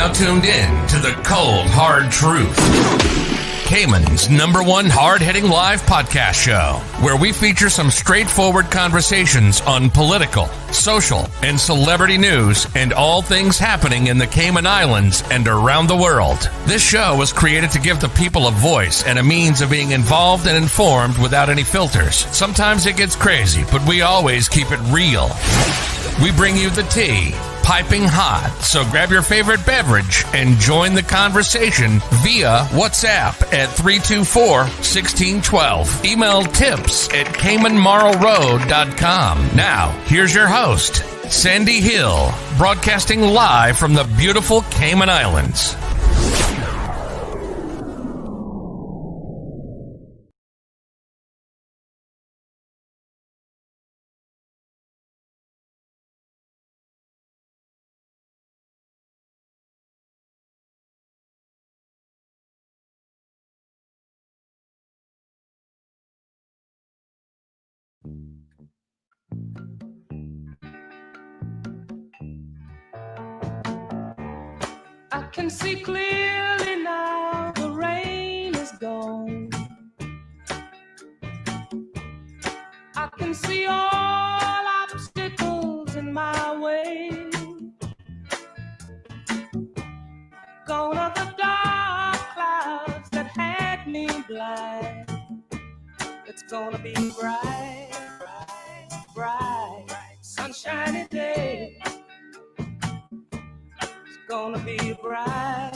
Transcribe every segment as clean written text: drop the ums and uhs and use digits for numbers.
now tuned in to the Cold Hard Truth, Cayman's #1 hard-hitting live podcast show, where we feature some straightforward conversations on political, social, and celebrity news and all things happening in the Cayman Islands and around the world. This show was created to give the people a voice and a means of being involved and informed without any filters. Sometimes it gets crazy, but we always keep it real. We bring you the tea, piping hot, so grab your favorite beverage and join the conversation via WhatsApp at 324-1612. Email tips@CaymanMarlRoad.com. Now, here's your host, Sandy Hill, broadcasting live from the beautiful Cayman Islands. I can see clearly now, the rain is gone. I can see all obstacles in my way. Gone are the dark clouds that had me blind. It's gonna be bright, bright, bright, sunshiny day. Gonna be a bright,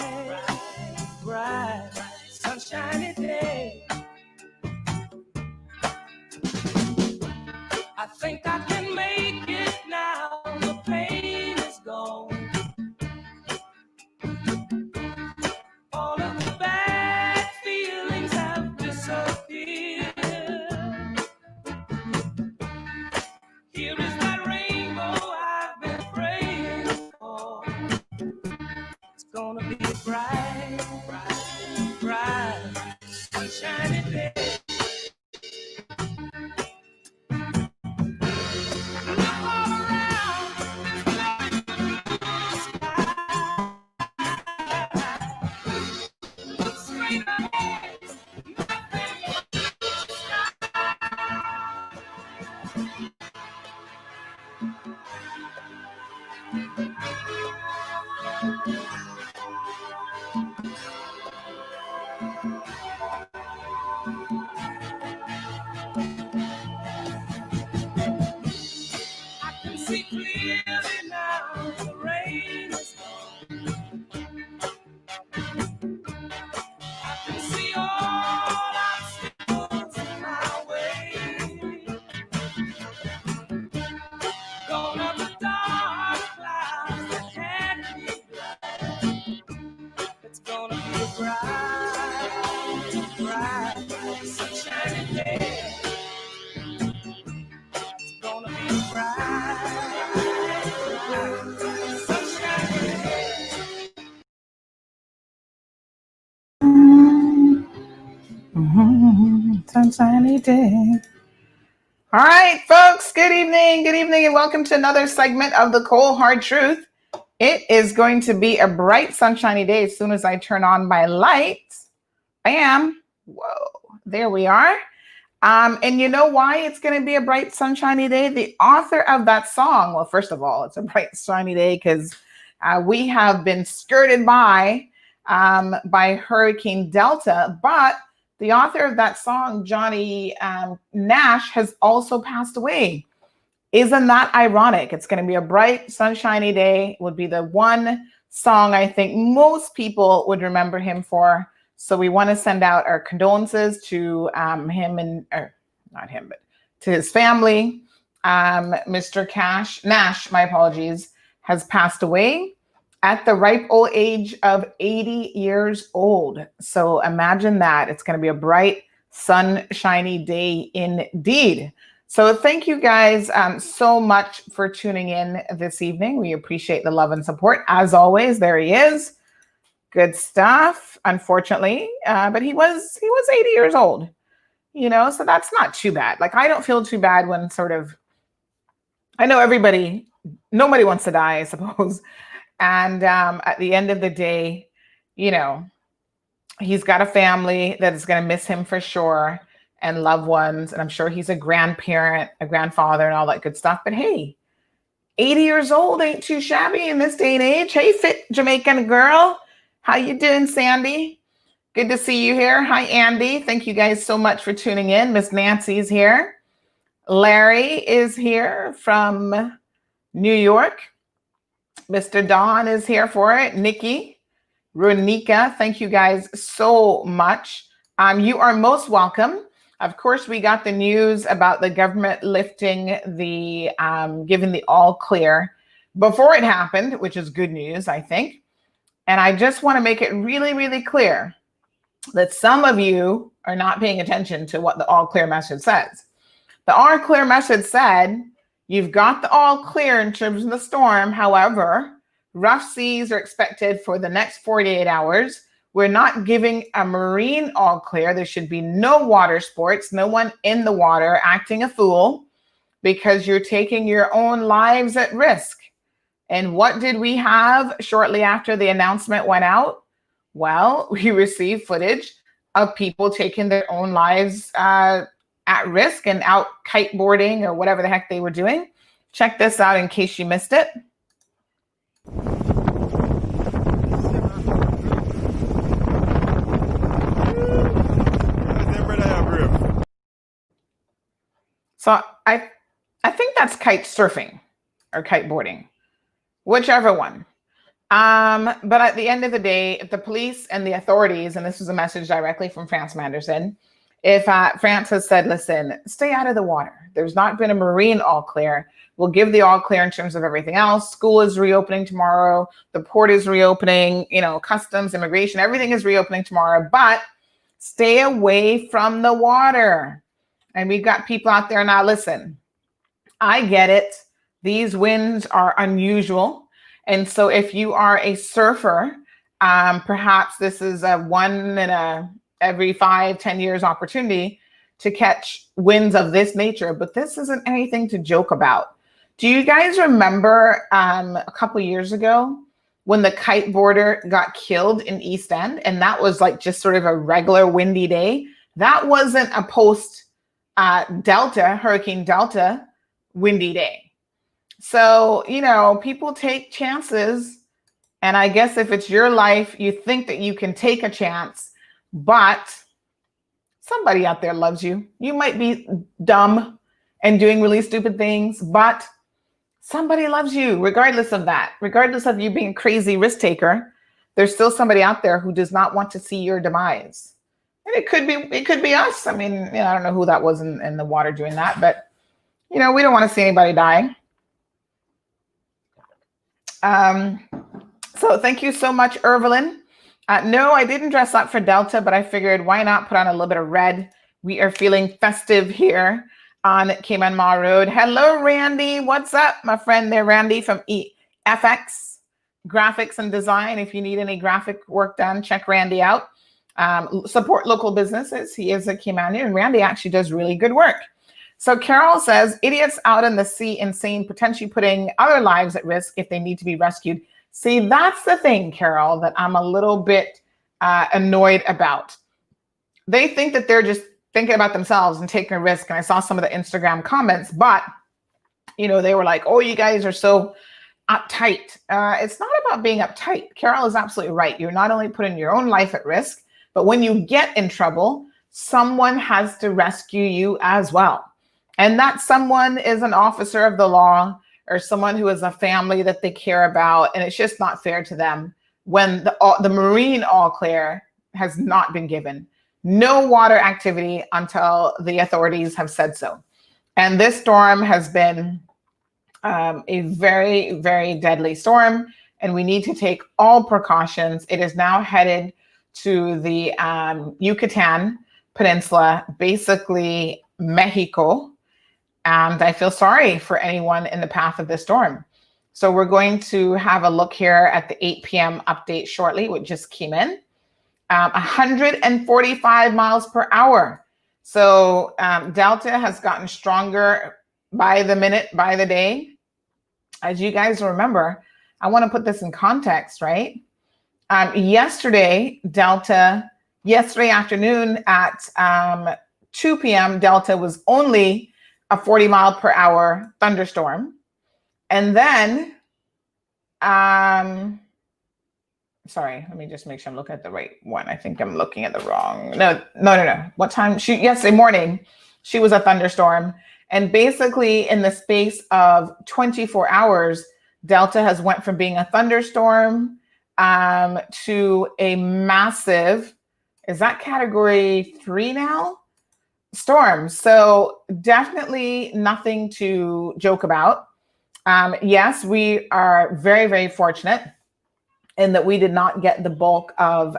bright, sunshiny day. I think I can make it now, the pain is gone. All of the bad feelings have disappeared. Here is that rainbow I've been praying for. Gonna be a bright, bright, bright, sunshiny day. Look all around, look straight ahead, nothing but the sky. I can see clearly now, the rain is gone. I can see all obstacles in my way. Gone are the dark clouds that had me blind. It's gonna be a bright, bright, sunshiny day. It's gonna be a bright, bright, sunshiny day. Sunshiny day. All right, folks, good evening, and welcome to another segment of the Cold Hard Truth. It is going to be a bright, sunshiny day as soon as I turn on my lights. Bam. Whoa, there we are. And you know why it's going to be a bright, sunshiny day? The author of that song, well, first of all, it's a bright, sunny day because we have been skirted by Hurricane Delta, but the author of that song, Johnny Nash, has also passed away. Isn't that ironic? It's going to be a bright, sunshiny day. It would be the one song I think most people would remember him for. So we want to send out our condolences to him and, or not him, but to his family. Mr. Nash, my apologies, has passed away at the ripe old age of 80 years old. So imagine that. It's going to be a bright, sunshiny day indeed. So thank you guys so much for tuning in this evening. We appreciate the love and support. As always, there he is. Good stuff, unfortunately. But he was 80 years old, you know, so that's not too bad. Like, I don't feel too bad when sort of, I know nobody wants to die, I suppose. And at the end of the day, you know, he's got a family that is going to miss him for sure, and loved ones. And I'm sure he's a grandparent, a grandfather, and all that good stuff. But hey, 80 years old ain't too shabby in this day and age. Hey, fit Jamaican girl. How you doing, Sandy? Good to see you here. Hi, Andy. Thank you guys so much for tuning in. Miss Nancy's here. Larry is here from New York. Mr. Don is here for it. Nikki, Runika, thank you guys so much. You are most welcome. Of course, we got the news about the government lifting the, giving the all clear before it happened, which is good news, I think. And I just want to make it really, really clear that some of you are not paying attention to what the all clear message says. The all clear message said, you've got the all clear in terms of the storm. However, rough seas are expected for the next 48 hours. We're not giving a marine all clear. There should be no water sports, no one in the water acting a fool, because you're taking your own lives at risk. And what did we have shortly after the announcement went out? Well, we received footage of people taking their own lives at risk and out kiteboarding or whatever the heck they were doing. Check this out in case you missed it. So I think that's kite surfing or kiteboarding, whichever one. But at the end of the day, the police and the authorities, and this is a message directly from France Manderson, if France has said, listen, stay out of the water. There's not been a marine all clear. We'll give the all clear in terms of everything else. School is reopening tomorrow. The port is reopening, customs, immigration, everything is reopening tomorrow, but stay away from the water. And we've got people out there now, listen, I get it. These winds are unusual. And so if you are a surfer, perhaps this is a one in a every 5-10 years opportunity to catch winds of this nature, but this isn't anything to joke about. Do you guys remember a couple years ago when the kiteboarder got killed in East End? And that was like just sort of a regular windy day. That wasn't a post Hurricane Delta windy day. So, people take chances. And I guess if it's your life, you think that you can take a chance, but somebody out there loves you. You might be dumb and doing really stupid things, but somebody loves you regardless of that. Regardless of you being a crazy risk taker, there's still somebody out there who does not want to see your demise. And it could be us. I mean, I don't know who that was in the water doing that, but we don't want to see anybody die. So thank you so much, Irvlyn. No, I didn't dress up for Delta, but I figured why not put on a little bit of red. We are feeling festive here on Cayman Mall Road. Hello, Randy. What's up, my friend there, Randy from FX Graphics and Design. If you need any graphic work done, check Randy out. Support local businesses. He is a Caymanian, and Randy actually does really good work. So Carol says, idiots out in the sea, insane, potentially putting other lives at risk if they need to be rescued. See, that's the thing, Carol, that I'm a little bit annoyed about. They think that they're just thinking about themselves and taking a risk. And I saw some of the Instagram comments, but, they were like, oh, you guys are so uptight. It's not about being uptight. Carol is absolutely right. You're not only putting your own life at risk, but when you get in trouble, someone has to rescue you as well. And that someone is an officer of the law or someone who has a family that they care about. And it's just not fair to them when the marine all clear has not been given. No water activity until the authorities have said so. And this storm has been a very, very deadly storm, and we need to take all precautions. It is now headed to the Yucatan Peninsula, basically Mexico. And I feel sorry for anyone in the path of this storm. So we're going to have a look here at the 8 p.m. update shortly, which just came in. 145 miles per hour. So Delta has gotten stronger by the minute, by the day. As you guys remember, I want to put this in context, right? Yesterday afternoon at 2 p.m., Delta was only a 40 mile per hour thunderstorm. And then, sorry, let me just make sure I'm looking at the right one. I think I'm looking at the wrong. No. What time? Yesterday morning, she was a thunderstorm. And basically in the space of 24 hours, Delta has went from being a thunderstorm to a massive, is that category 3 now? Storm. So definitely nothing to joke about. Yes, we are very, very fortunate in that we did not get the bulk of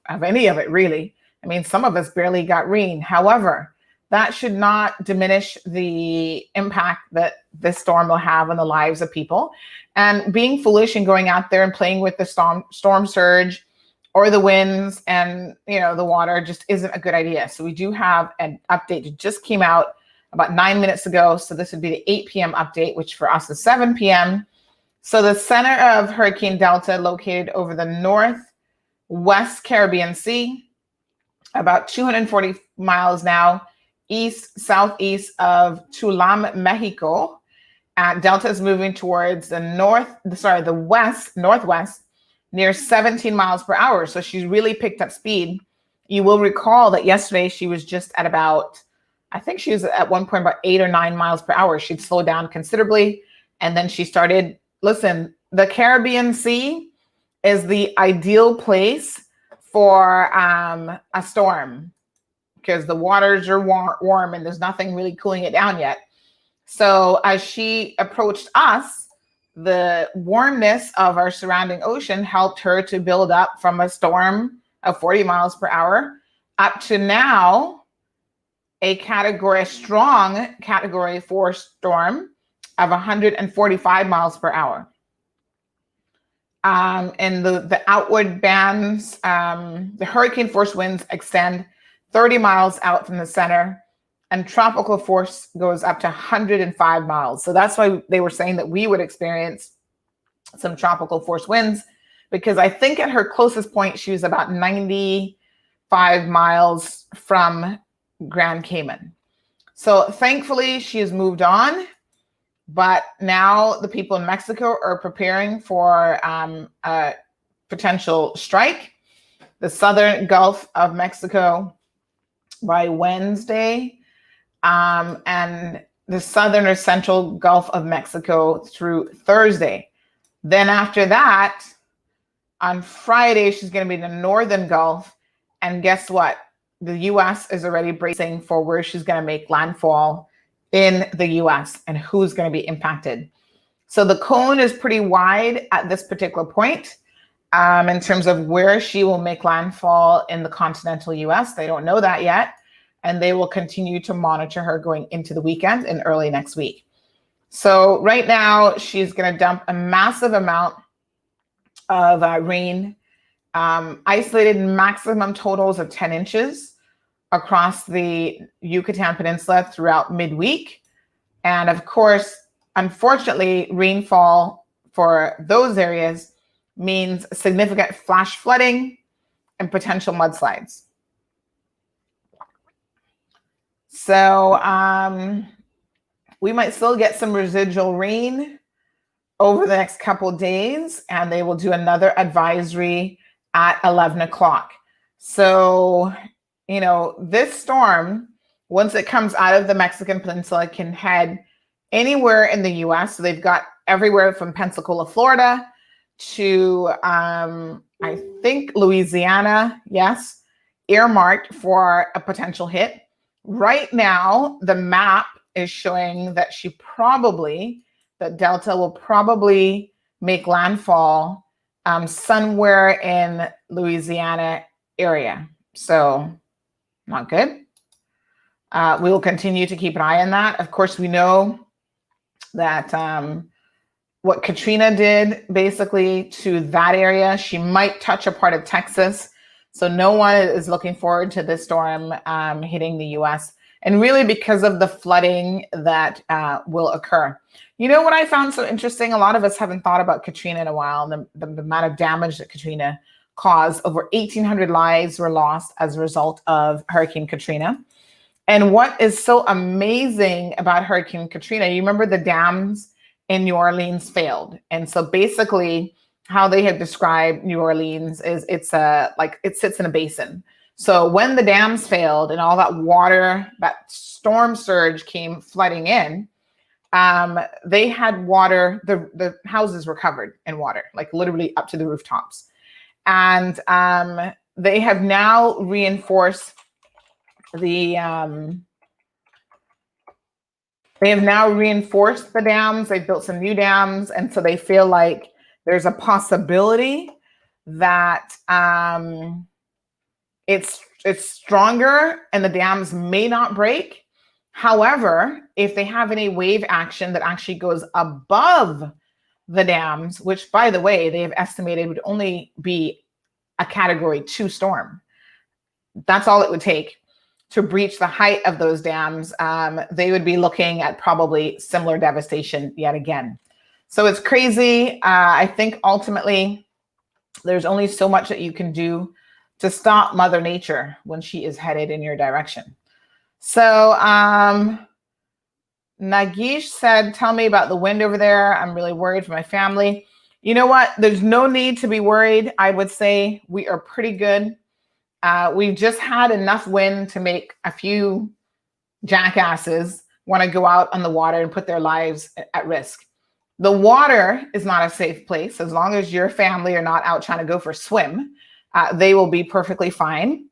any of it, really. I mean, some of us barely got rain. However, that should not diminish the impact that this storm will have on the lives of people. And being foolish and going out there and playing with the storm surge or the winds and, the water just isn't a good idea. So we do have an update that just came out about 9 minutes ago. So this would be the 8 p.m. update, which for us is 7 p.m. So the center of Hurricane Delta located over the northwest Caribbean Sea, about 240 miles now, southeast of Tulum, Mexico. Delta is moving towards the northwest, near 17 miles per hour. So she's really picked up speed. You will recall that yesterday she was just at about, I think she was at one point about 8 or 9 miles per hour. She'd slowed down considerably. And then she started, listen, the Caribbean Sea is the ideal place for a storm because the waters are warm and there's nothing really cooling it down yet. So as she approached us, the warmness of our surrounding ocean helped her to build up from a storm of 40 miles per hour up to now a strong category 4 storm of 145 miles per hour. And the outward bands, the hurricane force winds extend 30 miles out from the center, and tropical force goes up to 105 miles. So that's why they were saying that we would experience some tropical force winds, because I think at her closest point, she was about 95 miles from Grand Cayman. So thankfully, she has moved on. But now the people in Mexico are preparing for a potential strike. The southern Gulf of Mexico by Wednesday, and the southern or central Gulf of Mexico through Thursday. Then after that, on Friday, she's going to be in the northern Gulf. And guess what? The U.S. is already bracing for where she's going to make landfall in the US and who's going to be impacted. So the cone is pretty wide at this particular point in terms of where she will make landfall in the continental US. They don't know that yet, and they will continue to monitor her going into the weekend and early next week. So right now, she's going to dump a massive amount of rain, isolated maximum totals of 10 inches across the Yucatan Peninsula throughout midweek. And of course, unfortunately, rainfall for those areas means significant flash flooding and potential mudslides. So we might still get some residual rain over the next couple of days, and they will do another advisory at 11 o'clock. So this storm, once it comes out of the Mexican peninsula, can head anywhere in the U.S. So they've got everywhere from Pensacola, Florida, to I think Louisiana, yes, earmarked for a potential hit. Right now, the map is showing that Delta will probably make landfall somewhere in Louisiana area. So not good. We will continue to keep an eye on that. Of course, we know that what Katrina did basically to that area, she might touch a part of Texas. So no one is looking forward to this storm hitting the U.S. And really because of the flooding that will occur. You know what I found so interesting? A lot of us haven't thought about Katrina in a while, and the amount of damage that Katrina caused. Over 1,800 lives were lost as a result of Hurricane Katrina. And what is so amazing about Hurricane Katrina, you remember the dams in New Orleans failed. And so basically how they have described New Orleans is it sits in a basin. So when the dams failed and all that water, that storm surge came flooding in, they had water, the houses were covered in water, like literally up to the rooftops. And they have now reinforced the dams. They've built some new dams, and so they feel like there's a possibility that it's stronger and the dams may not break. However, if they have any wave action that actually goes above the dams, which by the way, they have estimated would only be a Category 2 storm. That's all it would take to breach the height of those dams. They would be looking at probably similar devastation yet again. So it's crazy. I think ultimately there's only so much that you can do to stop Mother Nature when she is headed in your direction. So Nagish said, tell me about the wind over there. I'm really worried for my family. You know what? There's no need to be worried. I would say we are pretty good. We've just had enough wind to make a few jackasses want to go out on the water and put their lives at risk. The water is not a safe place. As long as your family are not out trying to go for a swim, they will be perfectly fine.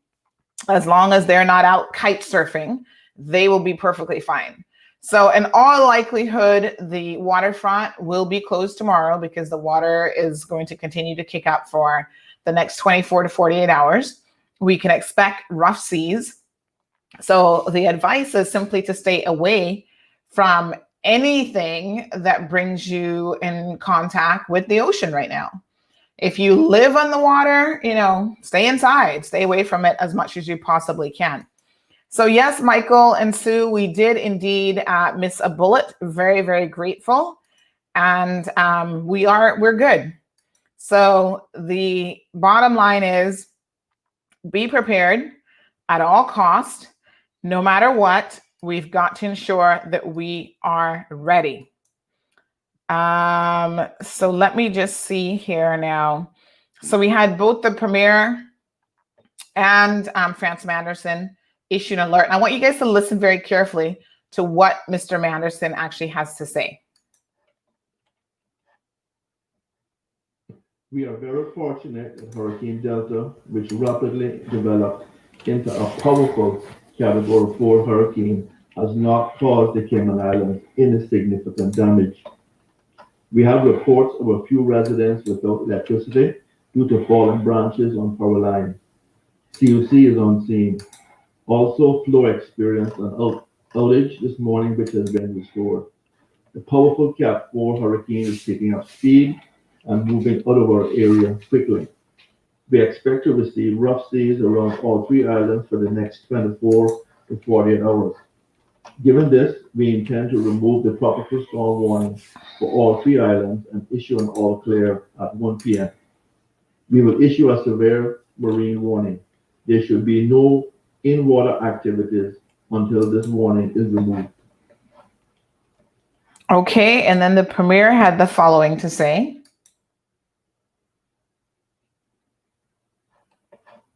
As long as they're not out kite surfing, they will be perfectly fine. So in all likelihood, the waterfront will be closed tomorrow because the water is going to continue to kick up for the next 24 to 48 hours. We can expect rough seas. So the advice is simply to stay away from anything that brings you in contact with the ocean right now. If you live on the water, stay inside, stay away from it as much as you possibly can. So yes, Michael and Sue, we did indeed miss a bullet. Very, very grateful. And we're good. So the bottom line is be prepared at all costs. No matter what, we've got to ensure that we are ready. So let me just see here now. So we had both the Premier and Francis Manderson issue an alert. And I want you guys to listen very carefully to what Mr. Manderson actually has to say. We are very fortunate that Hurricane Delta, which rapidly developed into a powerful Category 4 hurricane, has not caused the Cayman Islands any significant damage. We have reports of a few residents without electricity due to fallen branches on power lines. COC is on scene. Also, Flow experienced an outage this morning, which has been restored. The powerful Cat 4 hurricane is picking up speed and moving out of our area quickly. We expect to receive rough seas around all three islands for the next 24 to 48 hours. Given this, we intend to remove the tropical storm warning for all three islands and issue an all clear at 1 p.m. We will issue a severe marine warning. There should be no in-water activities until this warning is removed. Okay, and then the Premier had the following to say.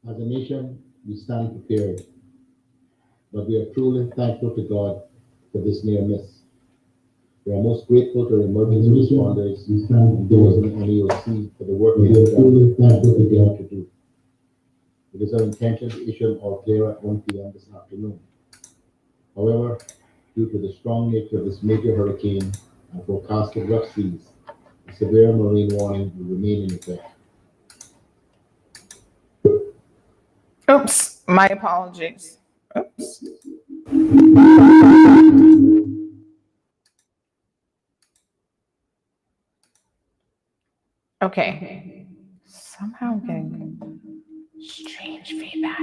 As a nation, we stand prepared, but we are truly thankful to God for this near miss. We are most grateful to emergency responders and those in NEOC for the work they have done and continue to do. It is our intention to issue an all clear at 1 p.m. this afternoon. However, due to the strong nature of this major hurricane and forecasted rough seas, a severe marine warning will remain in effect. Oops, my apologies. Oops. Okay. Somehow I'm getting strange feedback.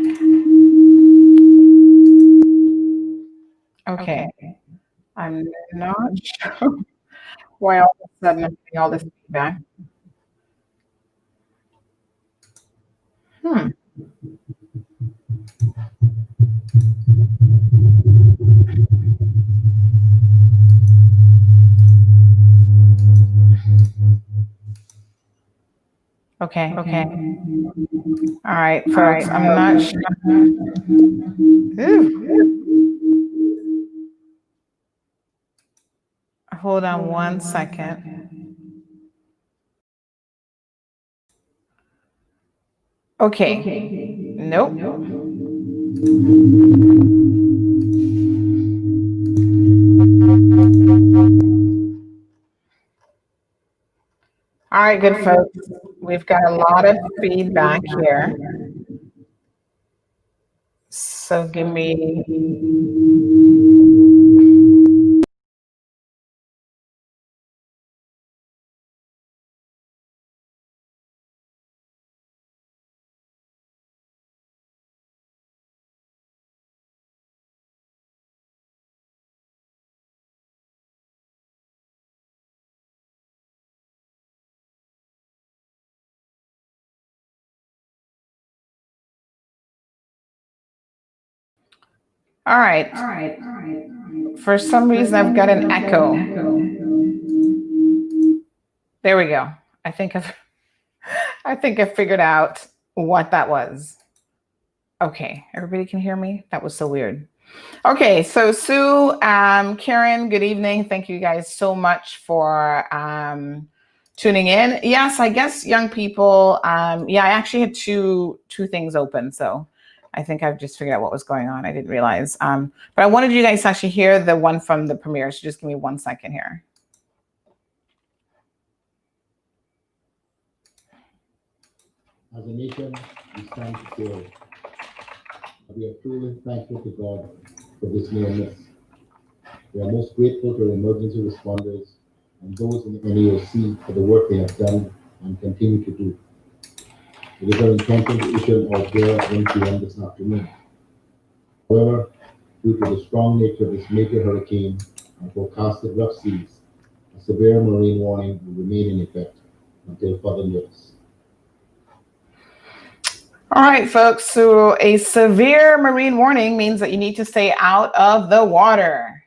Okay. I'm not sure. Why all of a sudden I'm getting all this feedback? Okay. All right, folks. I'm not sure. Hold on one second. Okay. Nope. All right, good folks. We've got a lot of feedback here. So give me. All right. For some reason, I've got an echo. There we go. I think I figured out what that was. Okay, everybody can hear me? That was so weird. Okay, so Sue, Karen, good evening. Thank you guys so much for tuning in. Yes, I guess young people, yeah, I actually had two things open, so I think I've just figured out what was going on. I didn't realize. But I wanted you guys to actually hear the one from the premiere, so just give me 1 second here. As a nation, we stand together. We are truly thankful to God for this near miss. We are most grateful to our emergency responders and those in the NEOC for the work they have done and continue to do. It is our intention to issue an order at 1 p.m. this afternoon. However, due to the strong nature of this major hurricane and forecasted rough seas, a severe marine warning will remain in effect until further notice. All right, folks. So a severe marine warning means that you need to stay out of the water.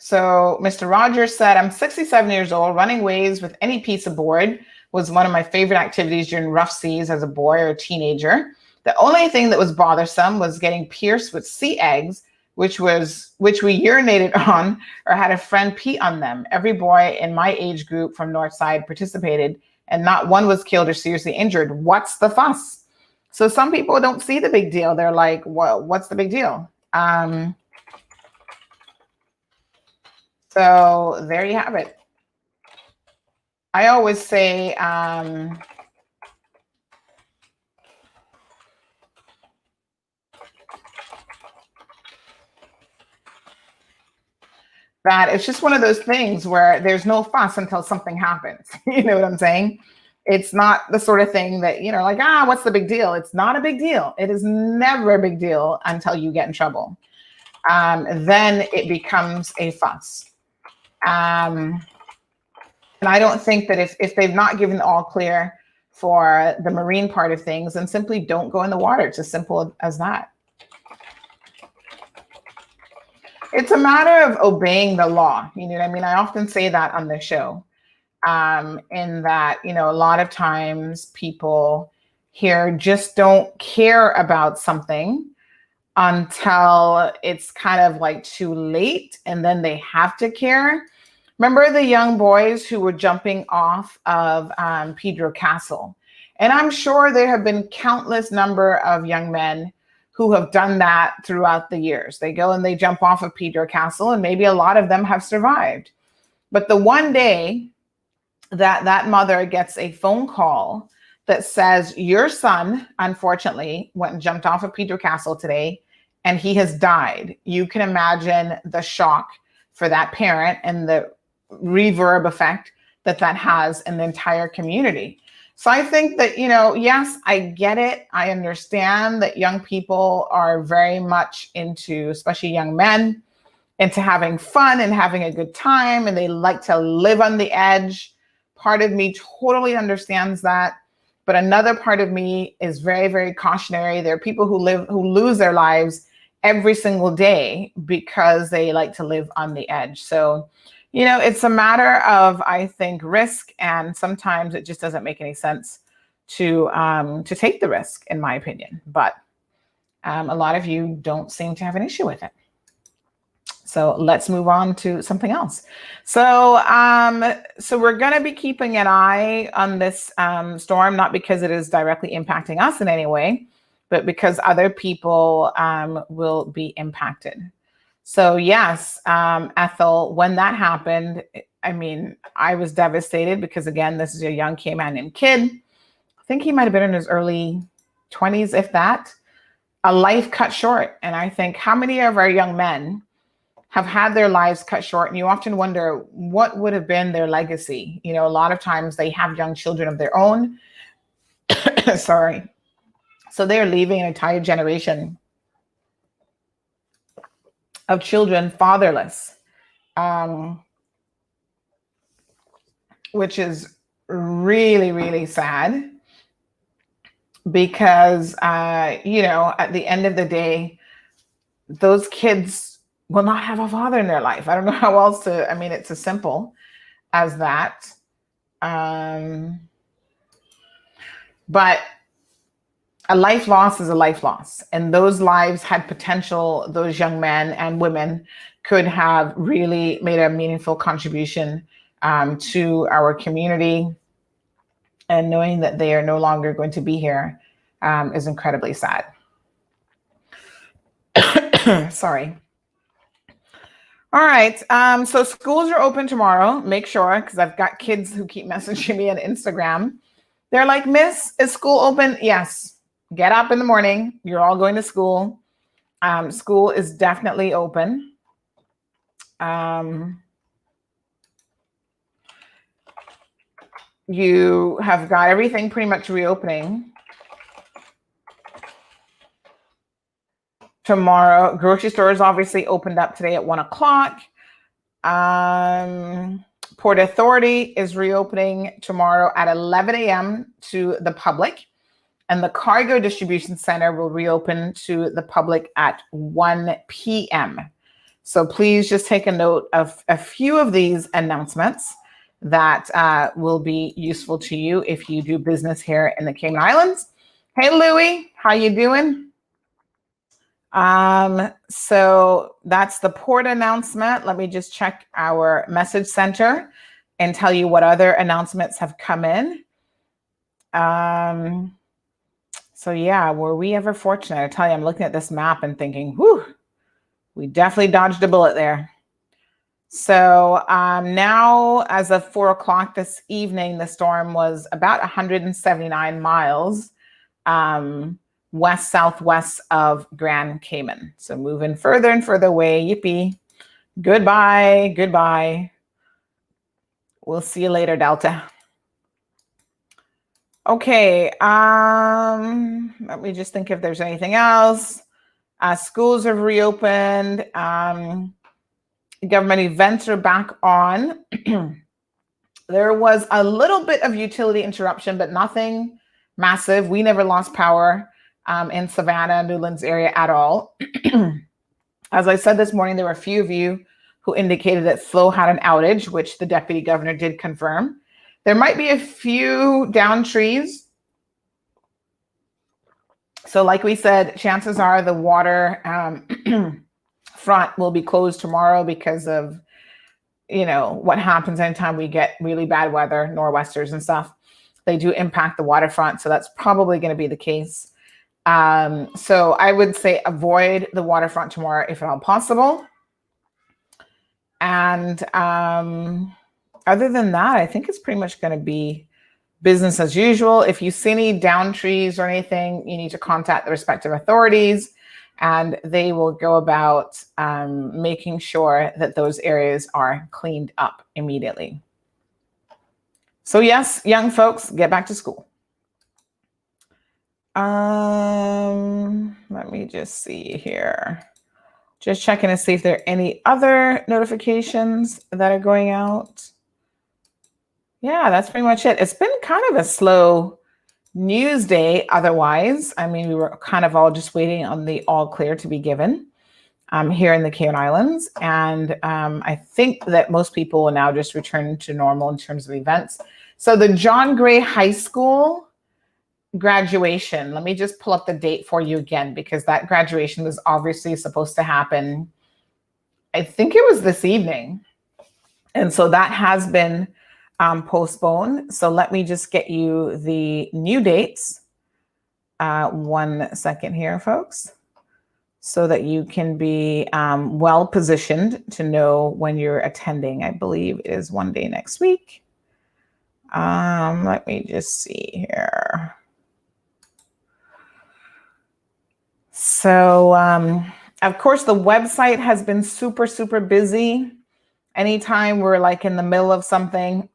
So Mr. Rogers said, I'm 67 years old. Running waves with any piece of board was one of my favorite activities during rough seas as a boy or a teenager. The only thing that was bothersome was getting pierced with sea eggs, which we urinated on or had a friend pee on them. Every boy in my age group from Northside participated, and not one was killed or seriously injured. What's the fuss? So some people don't see the big deal. They're like, well, what's the big deal? So there you have it. I always say, that it's just one of those things where there's no fuss until something happens. You know what I'm saying? It's not the sort of thing that, you know, like, what's the big deal? It's not a big deal. It is never a big deal until you get in trouble. Then it becomes a fuss. And I don't think that if they've not given all clear for the marine part of things, then simply don't go in the water. It's as simple as that. It's a matter of obeying the law. You know what I mean? I often say that on the show, in that, you know, a lot of times people here just don't care about something until it's kind of like too late, and then they have to care. Remember the young boys who were jumping off of Pedro Castle? And I'm sure there have been countless number of young men who have done that throughout the years. They go and they jump off of Pedro Castle, and maybe a lot of them have survived. But the one day that mother gets a phone call that says, your son, unfortunately, went and jumped off of Pedro Castle today, and he has died. You can imagine the shock for that parent and the reverb effect that has in the entire community. So I think that, you know, yes, I get it. I understand that young people are very much into, especially young men, into having fun and having a good time, and they like to live on the edge. Part of me totally understands that, but another part of me is very, very cautionary. There are people who lose their lives every single day because they like to live on the edge. So, it's a matter of, I think, risk, and sometimes it just doesn't make any sense to take the risk, in my opinion. But a lot of you don't seem to have an issue with it. So let's move on to something else. So we're going to be keeping an eye on this storm, not because it is directly impacting us in any way, but because other people will be impacted. So yes, Ethel, when that happened, I mean, I was devastated because, again, this is a young Cayman named Kid. I think he might have been in his early 20s, if that. A life cut short. And I think, how many of our young men have had their lives cut short? And you often wonder what would have been their legacy. A lot of times they have young children of their own. Sorry. So they're leaving an entire generation of children fatherless, which is really, really sad because, at the end of the day, those kids will not have a father in their life. I don't know how else to, it's as simple as that. But a life loss is a life loss. And those lives had potential. Those young men and women could have really made a meaningful contribution to our community. And knowing that they are no longer going to be here is incredibly sad. Sorry. All right. So schools are open tomorrow. Make sure, because I've got kids who keep messaging me on Instagram. They're like, Miss, is school open? Yes. Get up in the morning. You're all going to school. School is definitely open. You have got everything pretty much reopening. Tomorrow, grocery stores obviously opened up today at 1:00. Port Authority is reopening tomorrow at 11 a.m. to the public. And the Cargo Distribution Center will reopen to the public at 1 p.m. So please just take a note of a few of these announcements that will be useful to you if you do business here in the Cayman Islands. Hey, Louie, how you doing? So that's the port announcement. Let me just check our message center and tell you what other announcements have come in. So yeah, were we ever fortunate? I tell you, I'm looking at this map and thinking, whew, we definitely dodged a bullet there. So now, as of 4:00 this evening, the storm was about 179 miles west-southwest of Grand Cayman. So moving further and further away. Yippee. Goodbye. Goodbye. We'll see you later, Delta. Okay, let me just think if there's anything else. Schools have reopened. Government events are back on. There was a little bit of utility interruption, but nothing massive. We never lost power in Savannah, Newlands area at all. As I said this morning, there were a few of you who indicated that Flo had an outage, which the deputy governor did confirm. There might be a few down trees. So like we said, chances are the water front will be closed tomorrow because of, what happens anytime we get really bad weather, nor'westers and stuff. They do impact the waterfront. So that's probably going to be the case. So I would say avoid the waterfront tomorrow if at all possible. And other than that, I think it's pretty much going to be business as usual. If you see any down trees or anything, you need to contact the respective authorities, and they will go about making sure that those areas are cleaned up immediately. So yes, young folks, get back to school. Let me just see here. Just checking to see if there are any other notifications that are going out. Yeah, that's pretty much it. It's been kind of a slow news day otherwise. I mean, we were kind of all just waiting on the all clear to be given here in the Cayman Islands. And I think that most people will now just return to normal in terms of events. So the John Gray High School graduation, let me just pull up the date for you again, because that graduation was obviously supposed to happen, I think it was this evening. And so that has been postponed. So let me just get you the new dates. 1 second here, folks, so that you can be well positioned to know when you're attending. I believe it is one day next week. Let me just see here. So, of course, the website has been super, super busy. Anytime we're like in the middle of something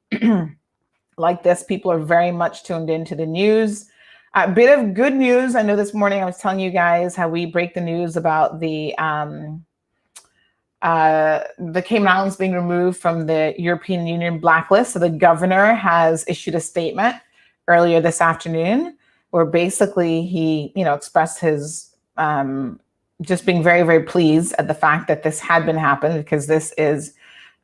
like this, people are very much tuned into the news. A bit of good news. I know this morning I was telling you guys how we break the news about the Cayman Islands being removed from the European Union blacklist. So the governor has issued a statement earlier this afternoon where basically he, expressed his just being very, very pleased at the fact that this had been happened, because this is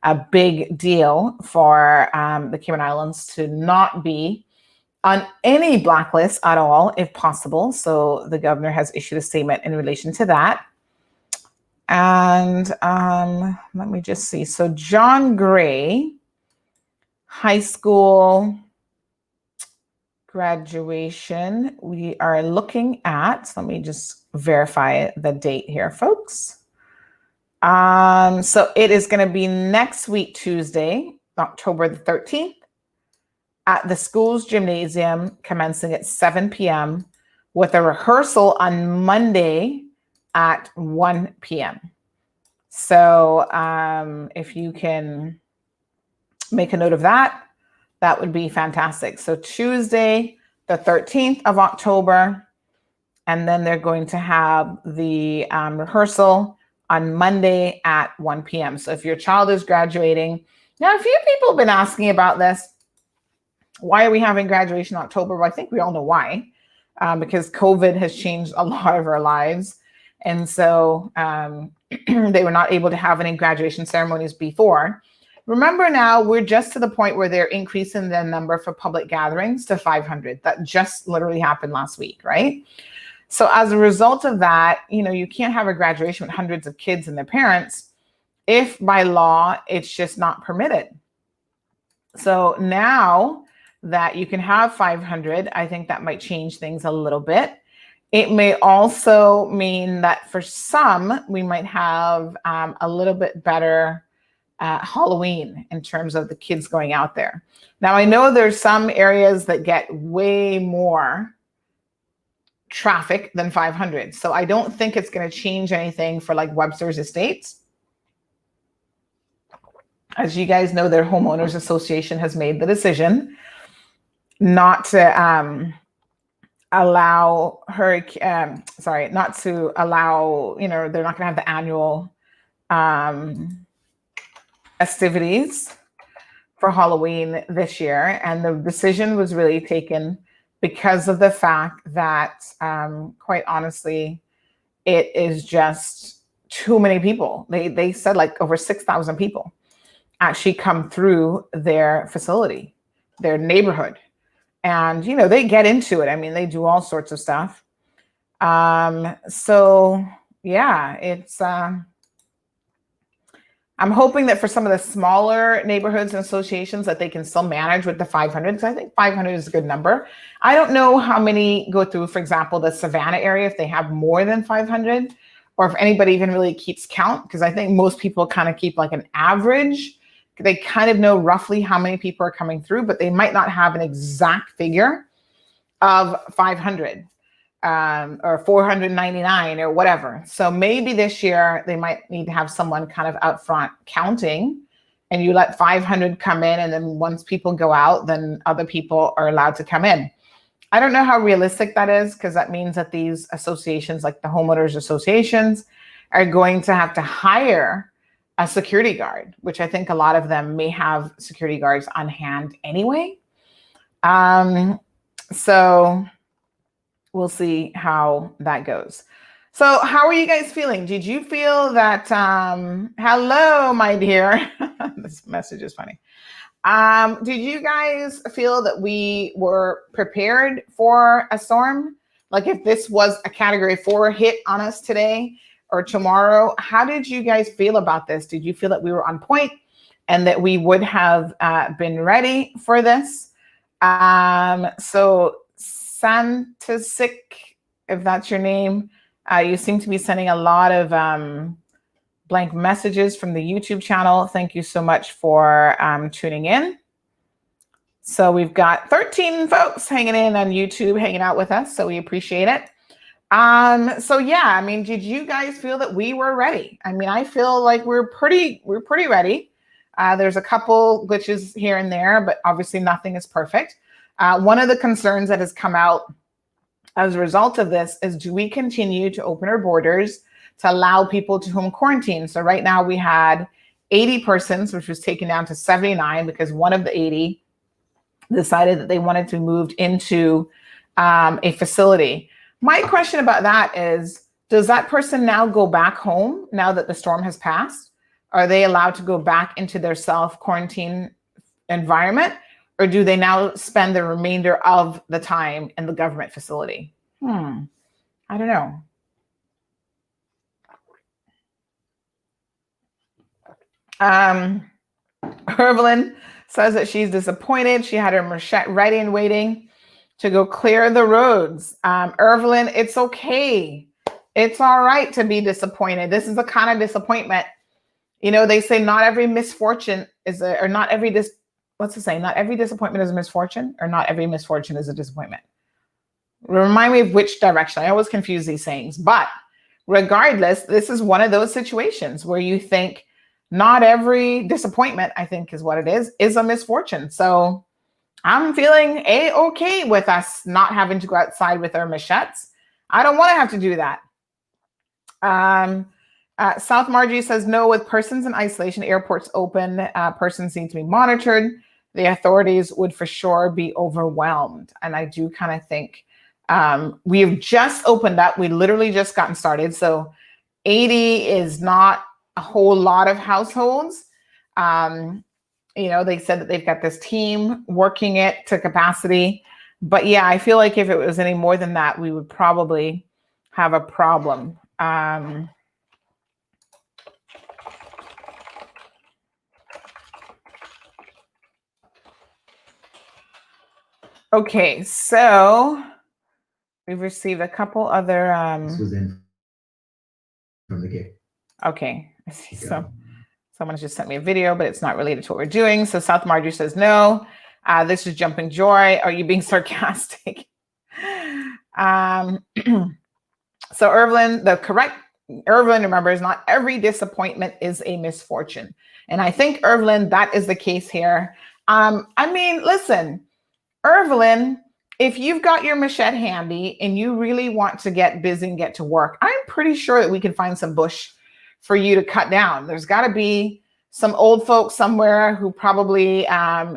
a big deal for the Cayman Islands to not be on any blacklist at all, if possible. So the governor has issued a statement in relation to that. And let me just see. So John Gray High School graduation, we are looking at, let me just verify the date here, folks. So it is going to be next week, Tuesday, October the 13th, at the school's gymnasium, commencing at 7 p.m. with a rehearsal on Monday at 1 p.m. So if you can make a note of that, that would be fantastic. So Tuesday, the 13th of October, and then they're going to have the rehearsal on Monday at 1 p.m. So if your child is graduating, now a few people have been asking about this. Why are we having graduation in October? Well, I think we all know why, because COVID has changed a lot of our lives. And so they were not able to have any graduation ceremonies before. Remember, now we're just to the point where they're increasing the number for public gatherings to 500. That just literally happened last week, right? So as a result of that, you can't have a graduation with hundreds of kids and their parents if by law it's just not permitted. So now that you can have 500, I think that might change things a little bit. It may also mean that for some, we might have a little bit better Halloween in terms of the kids going out there. Now, I know there's some areas that get way more traffic than 500. So I don't think it's going to change anything for like Webster's Estates. As you guys know, their homeowners association has made the decision not to allow they're not going to have the annual festivities for Halloween this year. And the decision was really taken because of the fact that, quite honestly, it is just too many people. They said like over 6,000 people actually come through their facility, their neighborhood. And, they get into it. I mean, they do all sorts of stuff. So, yeah, it's... I'm hoping that for some of the smaller neighborhoods and associations that they can still manage with the 500. Because I think 500 is a good number. I don't know how many go through, for example, the Savannah area, if they have more than 500, or if anybody even really keeps count. Because I think most people kind of keep like an average. They kind of know roughly how many people are coming through, but they might not have an exact figure of 500. Or 499 or whatever. So maybe this year they might need to have someone kind of out front counting, and you let 500 come in, and then once people go out, then other people are allowed to come in. I don't know how realistic that is, because that means that these associations, like the homeowners associations, are going to have to hire a security guard, which I think a lot of them may have security guards on hand anyway. So we'll see how that goes. So how are you guys feeling? Did you feel that, hello, my dear, this message is funny. Did you guys feel that we were prepared for a storm? Like if this was a category 4 hit on us today or tomorrow, how did you guys feel about this? Did you feel that we were on point and that we would have been ready for this? So Santa Zick, if that's your name, you seem to be sending a lot of blank messages from the YouTube channel. Thank you so much for tuning in. So we've got 13 folks hanging in on YouTube, hanging out with us. So we appreciate it. So yeah, I mean, did you guys feel that we were ready? I mean, I feel like we're pretty ready. There's a couple glitches here and there, but obviously nothing is perfect. One of the concerns that has come out as a result of this is, do we continue to open our borders to allow people to home quarantine? So right now we had 80 persons, which was taken down to 79 because one of the 80 decided that they wanted to move into a facility. My question about that is, does that person now go back home now that the storm has passed? Are they allowed to go back into their self-quarantine environment? Or do they now spend the remainder of the time in the government facility? I don't know. Irvlyn says that she's disappointed. She had her machete ready and waiting to go clear the roads. Irvlyn, it's okay. It's all right to be disappointed. This is the kind of disappointment. You know, they say not every misfortune is a, or not every what's the saying? Not every disappointment is a misfortune, or not every misfortune is a disappointment. Remind me of which direction. I always confuse these sayings. But regardless, this is one of those situations where you think not every disappointment, I think is what it is a misfortune. So I'm feeling A-okay with us not having to go outside with our machetes. I don't want to have to do that. South Margie says, no, with persons in isolation, airports open, persons need to be monitored. The authorities would for sure be overwhelmed. And I do kind of think we have just opened up. We literally just gotten started. So 80 is not a whole lot of households. You know, they said that they've got this team working it to capacity. But yeah, I feel like if it was any more than that, we would probably have a problem. Okay, so we've received a couple other. This was in from the gate. Okay, I see. So someone just sent me a video, but it's not related to what we're doing. So South Marjorie says no. This is Jumping Joy. Are you being sarcastic? So Irvlyn, the correct Irvlyn, remember, is not every disappointment is a misfortune, and I think Irvlyn, that is the case here. I mean, listen. Irvlyn, if you've got your machete handy and you really want to get busy and get to work, I'm pretty sure that we can find some bush for you to cut down. There's got to be some old folks somewhere who probably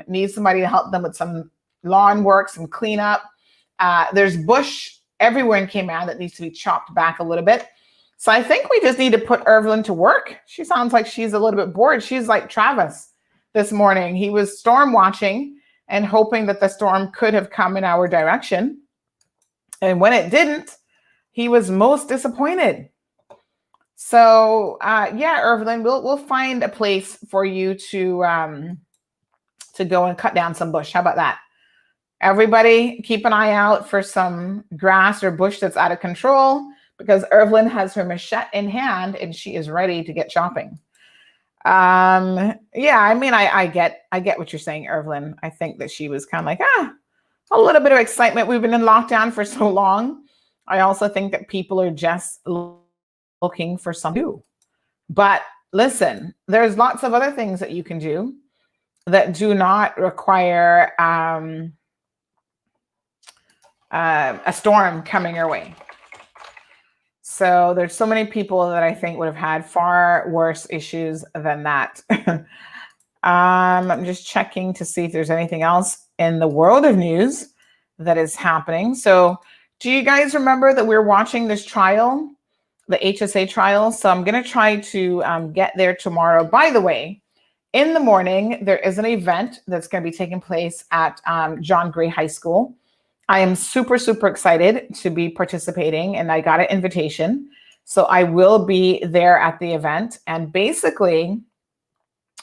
need somebody to help them with some lawn work, some cleanup. There's bush everywhere in Cayman that needs to be chopped back a little bit. So I think we just need to put Irvlyn to work. She sounds like she's a little bit bored. She's like Travis this morning. He was storm watching and hoping that the storm could have come in our direction. And when it didn't, he was most disappointed. So yeah, Irvlyn, we'll find a place for you to go and cut down some bush. How about that? Everybody keep an eye out for some grass or bush that's out of control, because Irvlyn has her machete in hand and she is ready to get chopping. Yeah, I mean, I get what you're saying, Irvlyn. I think that she was kind of like, a little bit of excitement. We've been in lockdown for so long. I also think that people are just looking for something new. But listen, there's lots of other things that you can do that do not require a storm coming your way. So there's so many people that I think would have had far worse issues than that. I'm just checking to see if there's anything else in the world of news that is happening. So do you guys remember that we're watching this trial, the HSA trial? So I'm going to try to get there tomorrow. By the way, in the morning, there is an event that's going to be taking place at John Gray High School. I am super, super excited to be participating, and I got an invitation. So I will be there at the event. And basically,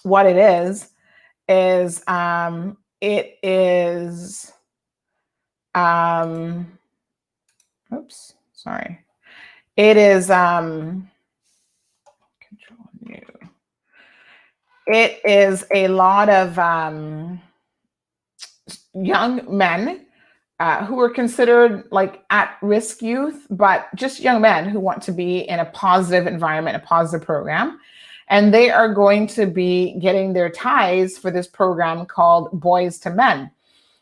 what it is oops, sorry. It is control new. It is a lot of young men who are considered like at-risk youth, but just young men who want to be in a positive environment, a positive program. And they are going to be getting their ties for this program called Boys to Men.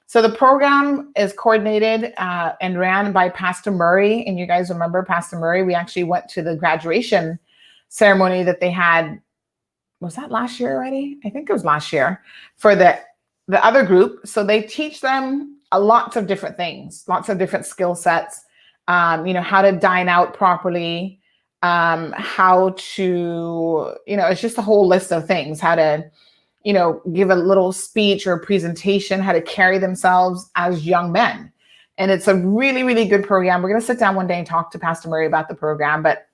So the program is coordinated and ran by Pastor Murray. And you guys remember Pastor Murray? We actually went to the graduation ceremony that they had. Was that last year already? I think it was last year for the other group. So they teach them lots of different things, lots of different skill sets, how to dine out properly, how to, it's just a whole list of things, how to, give a little speech or a presentation, how to carry themselves as young men. And it's a really, really good program. We're going to sit down one day and talk to Pastor Murray about the program. But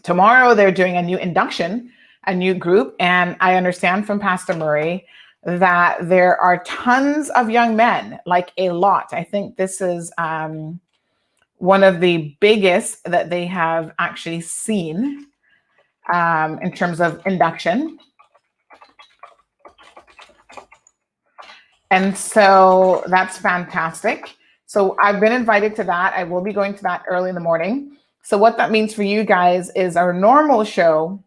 tomorrow they're doing a new induction, a new group. And I understand from Pastor Murray that there are tons of young men, like a lot. I think this is one of the biggest that they have actually seen in terms of induction. And so that's fantastic. So I've been invited to that. I will be going to that early in the morning. So what that means for you guys is our normal show,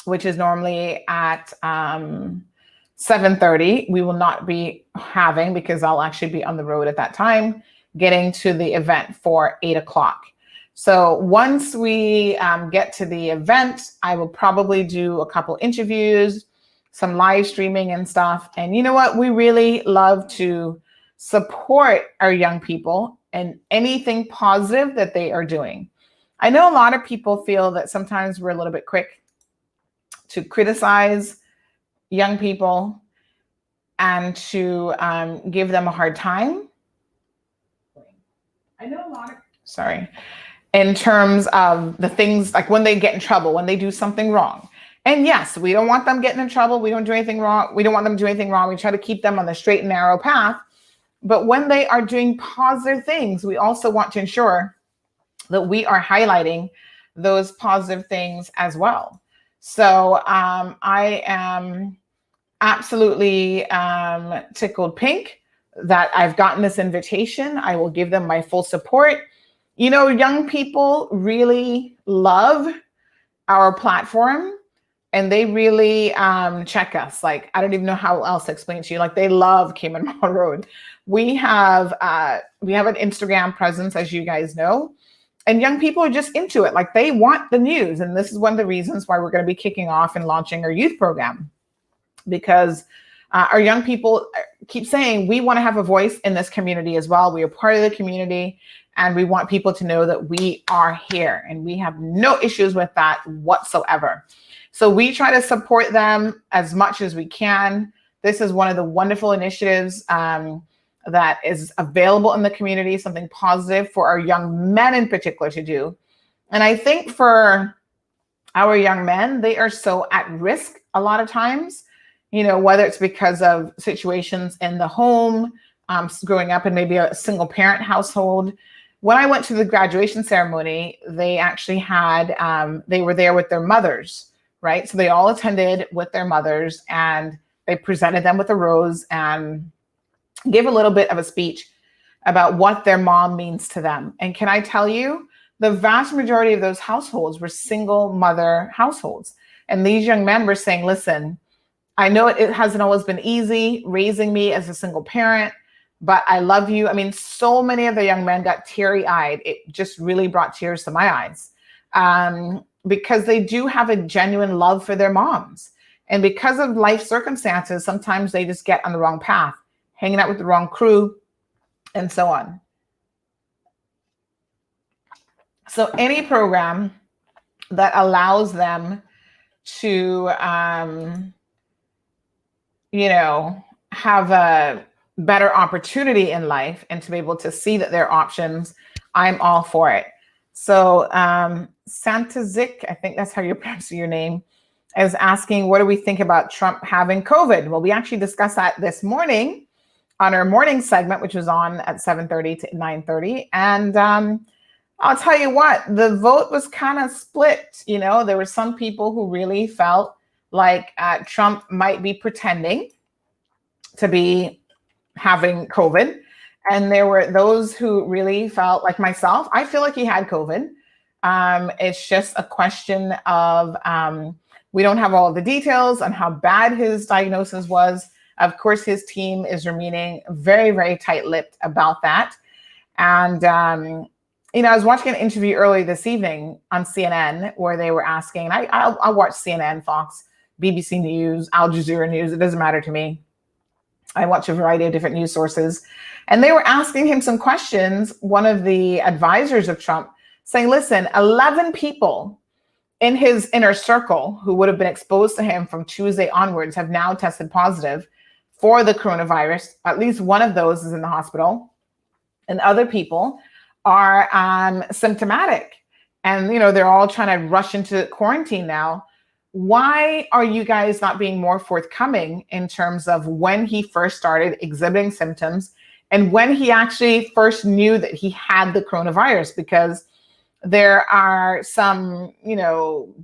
which is normally at 7:30, we will not be having, because I'll actually be on the road at that time, getting to the event for 8 o'clock. So once we get to the event, I will probably do a couple interviews, some live streaming and stuff. And you know what? We really love to support our young people and anything positive that they are doing. I know a lot of people feel that sometimes we're a little bit quick to criticize young people and to give them a hard time. I know a lot of, in terms of the things like when they get in trouble, when they do something wrong. And yes, we don't want them getting in trouble. We don't do anything wrong. We don't want them to do anything wrong. We try to keep them on the straight and narrow path. But when they are doing positive things, we also want to ensure that we are highlighting those positive things as well. So I am absolutely tickled pink that I've gotten this invitation. I will give them my full support. Young people really love our platform, and they really check us. Like, I don't even know how else to explain it to you. Like, they love Cayman Mall Road. We have an Instagram presence, as you guys know, and young people are just into it. Like, they want the news. And this is one of the reasons why we're going to be kicking off and launching our youth program, because our young people keep saying, we want to have a voice in this community as well. We are part of the community, and we want people to know that we are here, and we have no issues with that whatsoever. So we try to support them as much as we can. This is one of the wonderful initiatives that is available in the community, something positive for our young men in particular to do. And I think for our young men, they are so at risk a lot of times, whether it's because of situations in the home, growing up in maybe a single parent household. When I went to the graduation ceremony, they actually had, they were there with their mothers, right? So they all attended with their mothers, and they presented them with a rose and gave a little bit of a speech about what their mom means to them. And can I tell you, the vast majority of those households were single mother households. And these young men were saying, listen, I know it hasn't always been easy raising me as a single parent, but I love you. I mean, so many of the young men got teary-eyed. It just really brought tears to my eyes because they do have a genuine love for their moms. And because of life circumstances, sometimes they just get on the wrong path, hanging out with the wrong crew, and so on. So any program that allows them to, have a better opportunity in life and to be able to see that there are options, I'm all for it. So Santa Zick, I think that's how you pronounce your name, is asking, what do we think about Trump having COVID? Well, we actually discussed that this morning on our morning segment, which was on at 7:30 to 9:30. And I'll tell you what, the vote was kind of split. There were some people who really felt like Trump might be pretending to be having COVID. And there were those who really felt like myself. I feel like he had COVID. It's just a question of, we don't have all the details on how bad his diagnosis was. Of course, his team is remaining very, very tight-lipped about that. And, I was watching an interview early this evening on CNN where they were asking, and I watch CNN, Fox, BBC News, Al Jazeera News. It doesn't matter to me. I watch a variety of different news sources. And they were asking him some questions, one of the advisors of Trump, saying, listen, 11 people in his inner circle who would have been exposed to him from Tuesday onwards have now tested positive for the coronavirus. At least one of those is in the hospital, and other people are symptomatic. And, they're all trying to rush into quarantine now. Why are you guys not being more forthcoming in terms of when he first started exhibiting symptoms and when he actually first knew that he had the coronavirus? Because there are some,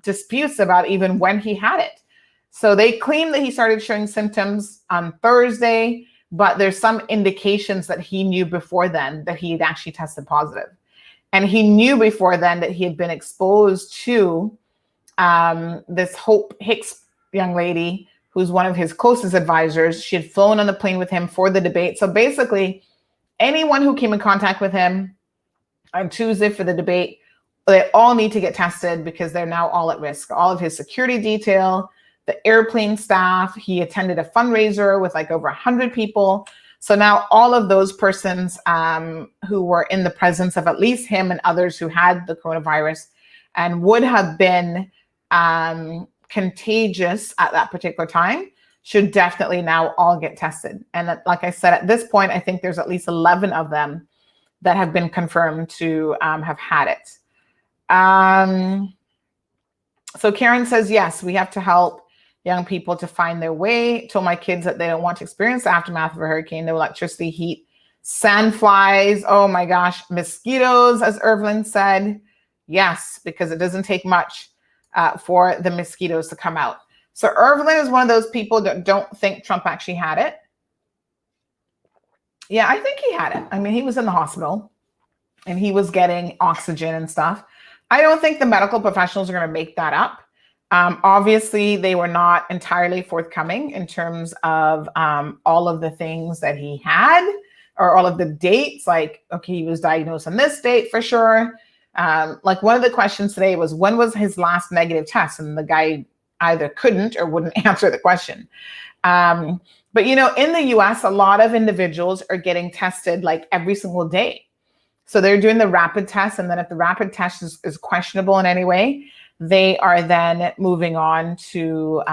disputes about even when he had it. So they claim that he started showing symptoms on Thursday, but there's some indications that he knew before then that he had actually tested positive. And he knew before then that he had been exposed to this Hope Hicks young lady, who's one of his closest advisors. She had flown on the plane with him for the debate. So basically, anyone who came in contact with him on Tuesday for the debate, they all need to get tested because they're now all at risk. All of his security detail, the airplane staff. He attended a fundraiser with like over 100 people. So now all of those persons who were in the presence of at least him and others who had the coronavirus and would have been contagious at that particular time should definitely now all get tested. And like I said, at this point, I think there's at least 11 of them that have been confirmed to have had it. So Karen says, yes, we have to help young people to find their way. Told my kids that they don't want to experience the aftermath of a hurricane, no electricity, heat, sand flies. Oh my gosh, mosquitoes, as Irvlyn said. Yes, because it doesn't take much for the mosquitoes to come out. So Irvlyn is one of those people that don't think Trump actually had it. Yeah, I think he had it. I mean, he was in the hospital and he was getting oxygen and stuff. I don't think the medical professionals are going to make that up. Obviously, they were not entirely forthcoming in terms of all of the things that he had or all of the dates. Like, okay, he was diagnosed on this date for sure. Like one of the questions today was, when was his last negative test? And the guy either couldn't or wouldn't answer the question. But, in the US, a lot of individuals are getting tested like every single day. So they're doing the rapid test. And then if the rapid test is questionable in any way, they are then moving on to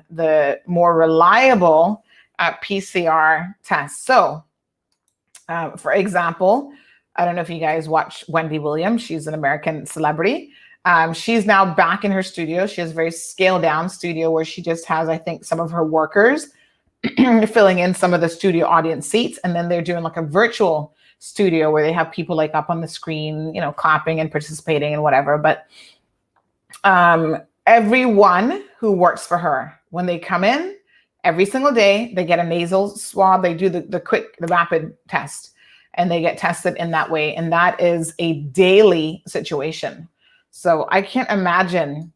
the more reliable PCR test. So, for example, I don't know if you guys watch Wendy Williams. She's an American celebrity. She's now back in her studio. She has a very scaled down studio where she just has, I think, some of her workers filling in some of the studio audience seats. And then they're doing like a virtual studio where they have people like up on the screen, clapping and participating and whatever. But everyone who works for her, when they come in every single day, they get a nasal swab. They do the rapid test, and they get tested in that way. And that is a daily situation. So I can't imagine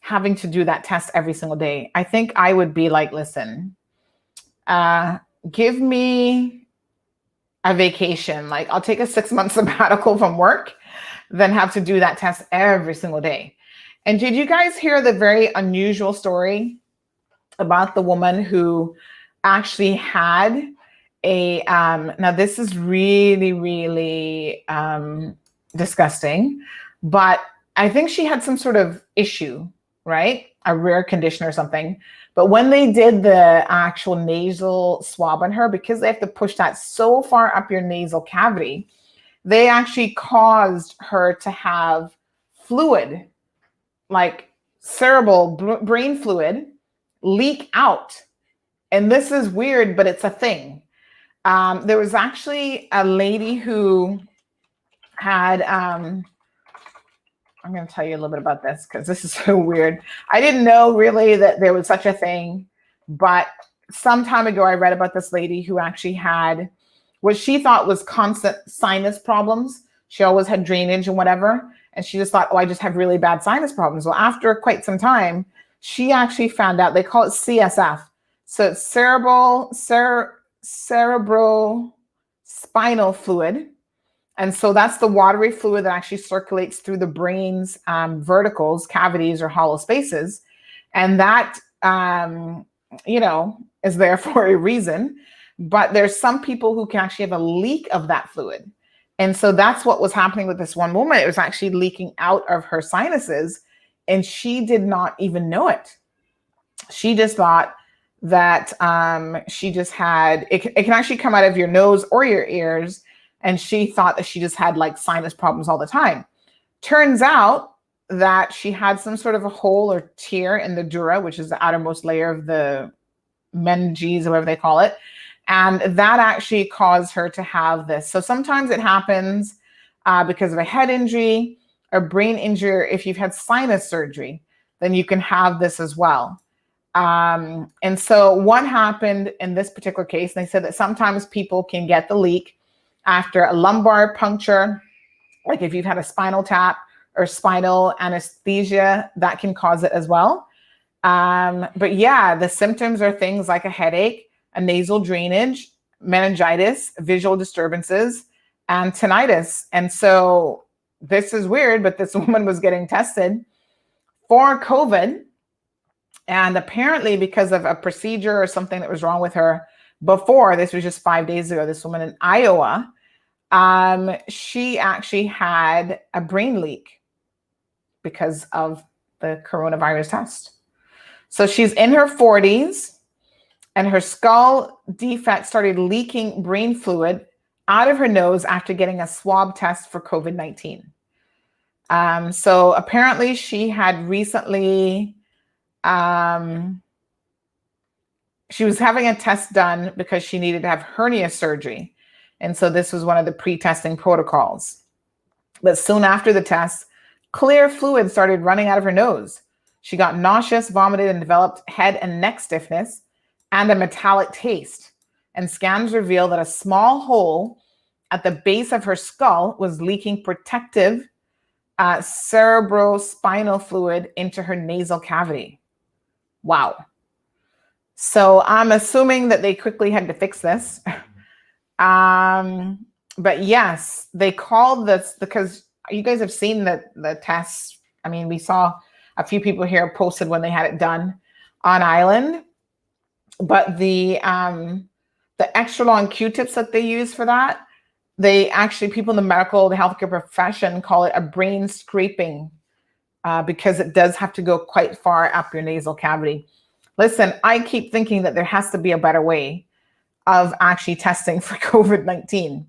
having to do that test every single day. I think I would be like, listen, give me a vacation. Like, I'll take a 6-month sabbatical from work than have to do that test every single day. And did you guys hear the very unusual story about the woman who actually had a, now this is really, really disgusting, but I think she had some sort of issue, right? A rare condition or something. But when they did the actual nasal swab on her, because they have to push that so far up your nasal cavity, they actually caused her to have fluid, like cerebral brain fluid, leak out. And this is weird, but it's a thing. There was actually a lady who had, I'm going to tell you a little bit about this because this is so weird. I didn't know really that there was such a thing, but some time ago I read about this lady who actually had what she thought was constant sinus problems. She always had drainage and whatever. And she just thought, oh, I just have really bad sinus problems. Well, after quite some time, she actually found out, they call it CSF. So it's cerebrospinal fluid. And so that's the watery fluid that actually circulates through the brain's verticals, cavities, or hollow spaces. And that, is there for a reason. But there's some people who can actually have a leak of that fluid. And so that's what was happening with this one woman. It was actually leaking out of her sinuses, and she did not even know it. She just thought that she just had, it can actually come out of your nose or your ears. And she thought that she just had like sinus problems all the time. Turns out that she had some sort of a hole or tear in the dura, which is the outermost layer of the meninges, or whatever they call it. And that actually caused her to have this. So sometimes it happens because of a head injury or brain injury. If you've had sinus surgery, then you can have this as well. And so what happened in this particular case, they said that sometimes people can get the leak after a lumbar puncture, like if you've had a spinal tap or spinal anesthesia, that can cause it as well. But yeah, the symptoms are things like a headache, a nasal drainage, meningitis, visual disturbances, and tinnitus. And so this is weird, but this woman was getting tested for COVID. And apparently because of a procedure or something that was wrong with her before, this was just 5 days ago, this woman in Iowa, she actually had a brain leak because of the coronavirus test. So she's in her 40s, and her skull defect started leaking brain fluid out of her nose after getting a swab test for COVID-19. So apparently she had recently, she was having a test done because she needed to have hernia surgery. And so this was one of the pre-testing protocols. But soon after the test, clear fluid started running out of her nose. She got nauseous, vomited, and developed head and neck stiffness and a metallic taste. And scans revealed that a small hole at the base of her skull was leaking protective cerebrospinal fluid into her nasal cavity. Wow. So I'm assuming that they quickly had to fix this. But yes, they called this, because you guys have seen the tests. I mean, we saw a few people here posted when they had it done on island, but the extra long Q-tips that they use for that, they actually, people in the healthcare profession call it a brain scraping because it does have to go quite far up your nasal cavity. Listen, I keep thinking that there has to be a better way of actually testing for COVID-19,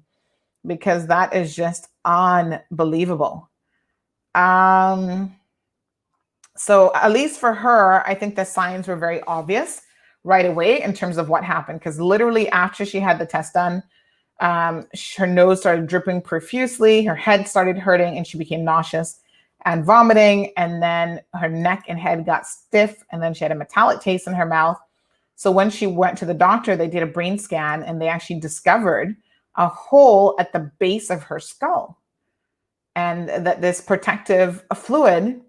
because that is just unbelievable. So at least for her, I think the signs were very obvious right away in terms of what happened, because literally after she had the test done, her nose started dripping profusely, her head started hurting, and she became nauseous and vomiting, and then her neck and head got stiff, and then she had a metallic taste in her mouth. So when she went to the doctor, they did a brain scan, and they actually discovered a hole at the base of her skull, and that this protective fluid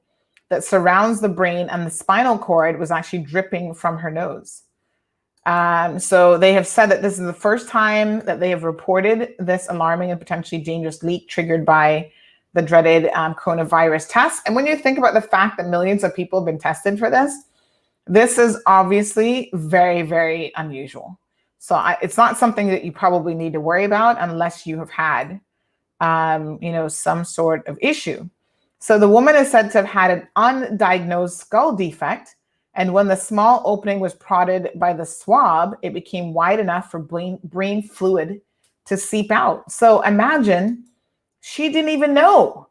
that surrounds the brain and the spinal cord was actually dripping from her nose. So they have said that this is the first time that they have reported this alarming and potentially dangerous leak triggered by the dreaded coronavirus test. And when you think about the fact that millions of people have been tested for this is obviously very, very unusual. So it's not something that you probably need to worry about unless you have had, some sort of issue. So the woman is said to have had an undiagnosed skull defect. And when the small opening was prodded by the swab, it became wide enough for brain fluid to seep out. So imagine she didn't even know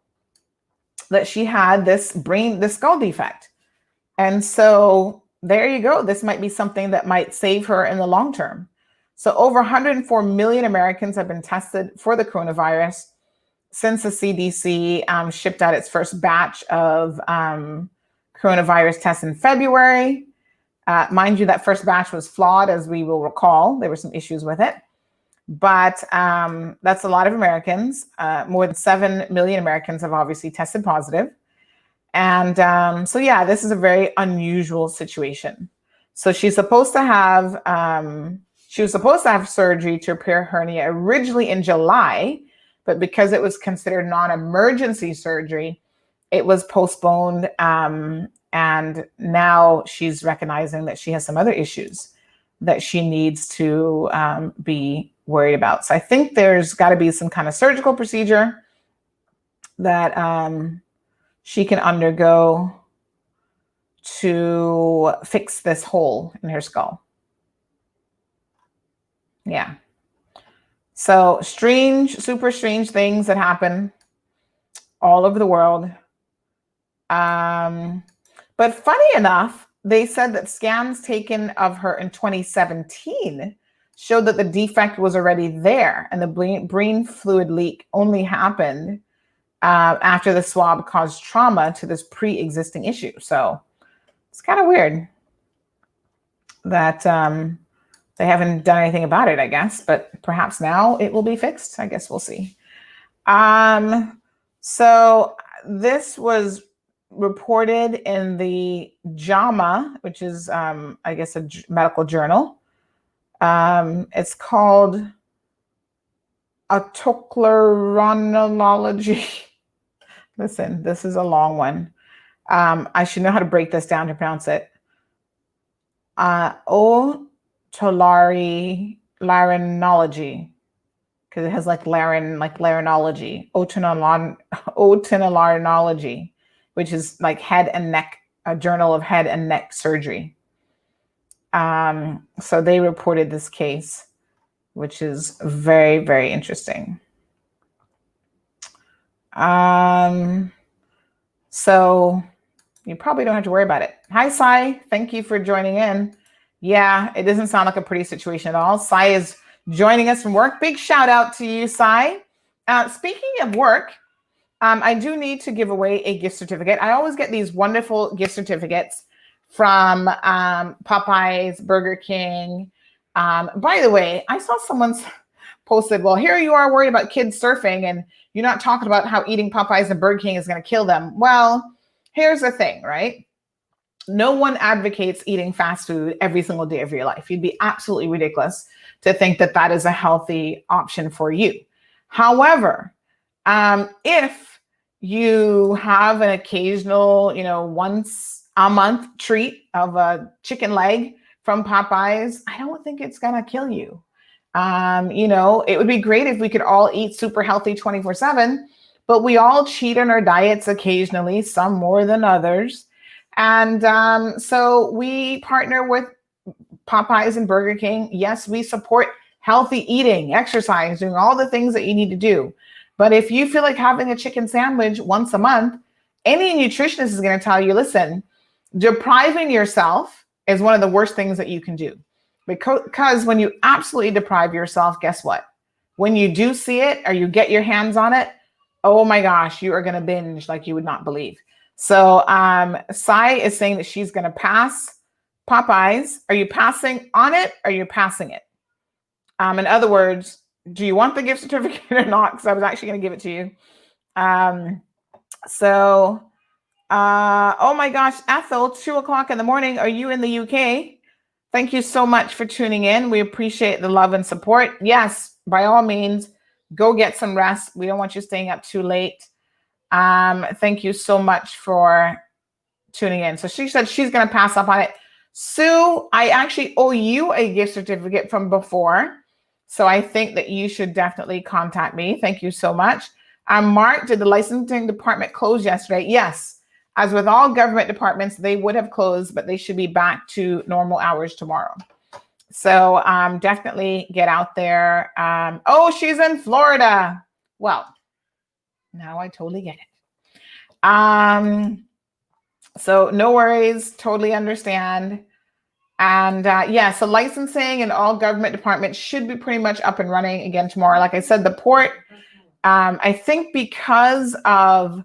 that she had this skull defect. And so there you go. This might be something that might save her in the long term. So over 104 million Americans have been tested for the coronavirus since the CDC shipped out its first batch of coronavirus tests in February. Mind you, that first batch was flawed, as we will recall. There were some issues with it. But that's a lot of Americans. More than 7 million Americans have obviously tested positive. And so, yeah, this is a very unusual situation. So she was supposed to have surgery to repair her hernia originally in July, but because it was considered non-emergency surgery, it was postponed. And now she's recognizing that she has some other issues that she needs to be worried about. So I think there's got to be some kind of surgical procedure that she can undergo to fix this hole in her skull. Yeah. So strange, super strange things that happen all over the world. But funny enough, they said that scans taken of her in 2017 showed that the defect was already there, and the brain fluid leak only happened after the swab caused trauma to this pre-existing issue. So it's kind of weird that they haven't done anything about it, I guess, but perhaps now it will be fixed. I guess we'll see. So this was reported in the JAMA, which is, I guess, a medical journal. It's called Otolaryngology. Listen, this is a long one. I should know how to break this down to pronounce it. Otolaryngology, because it has like laryngology. Otolaryngology, which is like head and neck, a journal of head and neck surgery. So they reported this case, which is very, very interesting. So you probably don't have to worry about it. Hi, Sai. Thank you for joining in. Yeah, it doesn't sound like a pretty situation at all. Sai is joining us from work. Big shout out to you, Sai. Speaking of work, I do need to give away a gift certificate. I always get these wonderful gift certificates from Popeyes, Burger King. By the way, I saw someone's posted, well, here you are worried about kids surfing and you're not talking about how eating Popeyes and Burger King is going to kill them. Well, here's the thing, right? No one advocates eating fast food every single day of your life. You'd be absolutely ridiculous to think that that is a healthy option for you. However, if you have an occasional, once a month treat of a chicken leg from Popeyes, I don't think it's going to kill you. It would be great if we could all eat super healthy 24/7, but we all cheat on our diets occasionally, some more than others. And so we partner with Popeyes and Burger King. Yes, we support healthy eating, exercise, doing all the things that you need to do. But if you feel like having a chicken sandwich once a month, any nutritionist is going to tell you, listen, depriving yourself is one of the worst things that you can do. Because when you absolutely deprive yourself, guess what? When you do see it or you get your hands on it, oh my gosh, you are going to binge like you would not believe. So Sai is saying that she's going to pass Popeyes. Are you passing on it or are you passing it? In other words, do you want the gift certificate or not? Because I was actually going to give it to you. Oh my gosh, Ethel, 2:00 in the morning. Are you in the UK? Thank you so much for tuning in. We appreciate the love and support. Yes, by all means, go get some rest. We don't want you staying up too late. Thank you so much for tuning in. So she said she's going to pass up on it. Sue, I actually owe you a gift certificate from before. So I think that you should definitely contact me. Thank you so much. Mark, did the licensing department close yesterday? Yes. As with all government departments, they would have closed, but they should be back to normal hours tomorrow. So definitely get out there. Oh, she's in Florida. Well, now I totally get it. So no worries, totally understand. And so licensing and all government departments should be pretty much up and running again tomorrow. Like I said, the port, I think because of,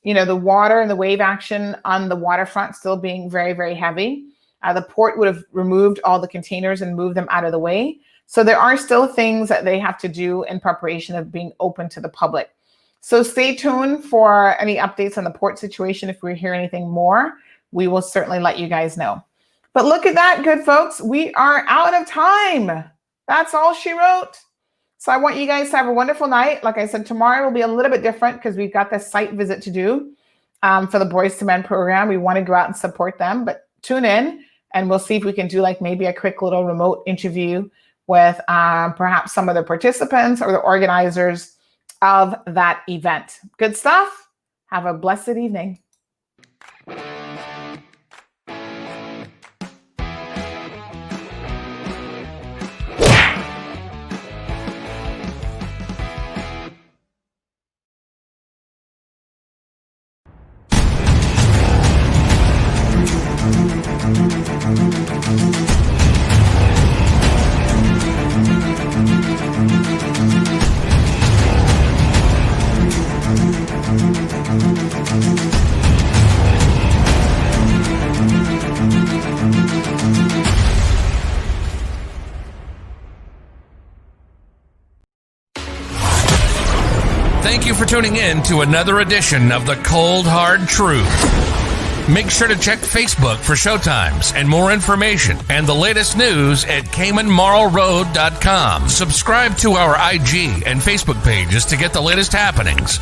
the water and the wave action on the waterfront still being very, very heavy, the port would have removed all the containers and moved them out of the way. So there are still things that they have to do in preparation of being open to the public. So stay tuned for any updates on the port situation. If we hear anything more, we will certainly let you guys know. But look at that, good folks. We are out of time. That's all she wrote. So I want you guys to have a wonderful night. Like I said, tomorrow will be a little bit different because we've got this site visit to do for the Boys to Men program. We want to go out and support them, but tune in and we'll see if we can do like maybe a quick little remote interview with perhaps some of the participants or the organizers of that event. Good stuff. Have a blessed evening. Thank you for tuning in to another edition of The Cold Hard Truth. Make sure to check Facebook for showtimes and more information and the latest news at CaymanMarlRoad.com. Subscribe to our IG and Facebook pages to get the latest happenings.